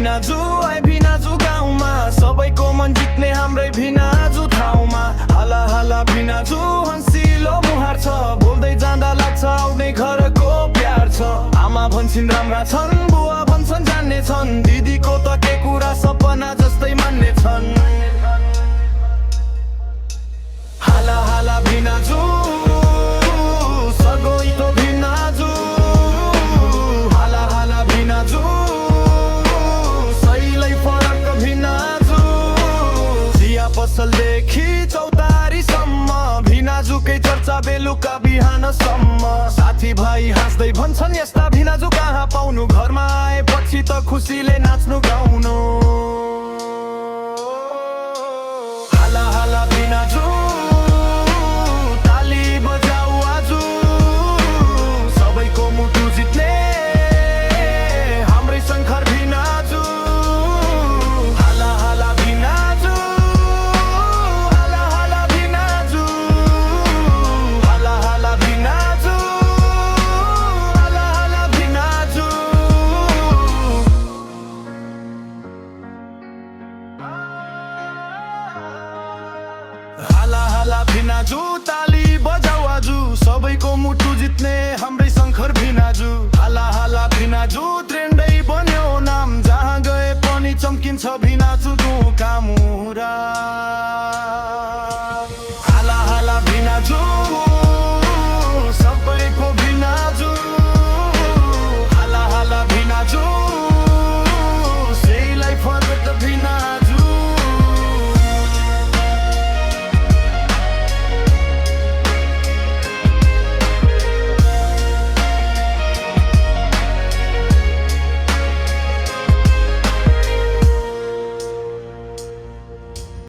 भिनाजु आइ भिनाजु गाउँमा सबैको मन जित्ने हाम्रै भिनाजु ठाउँमा हाला हाला भिनाजु हँसिलो मुहार छ बोल्दै जाँदा लाग्छ आउने घरको प्यार छ आमा भन्छन् राम्रा छन् बुवा भन्छन् जान्ने छन् दिदीको त के कुरा सपना जस्तै मान्ने छन् हाला हाला भिनाजु सगोइ त भिनाजु हाला हाला भिनाजु सैलै फरक भिनाजु चिया पसलदेखि चौतारीसम्म भिनाजुकै चर्चा बेलुका बिहानसम्म साथीभाइ हाँस्दै भन्छन् यस्ता भिनाजु कहाँ पाउनु घरमा आएपछि त खुसीले नाच्नु गाउनु हाला हाला भिनाजु ताली बजाऊ आजु सबैको मुटु जित्ने हाम्रै शङ्कर भिनाजु हाला हाला भिनाजु हाला हाला भिनाजु हाला हाला भिनाजु हाला हाला भिनाजु हाला हाला भिनाजु ताली बजाऊ आजु सबैको मुटु जित्ने हाम्रै शङ्कर भिनाजु हाला हाला भिनाजु ट्रेन्डै बन्यो नाम जहाँ गए पनि चम्किन्छ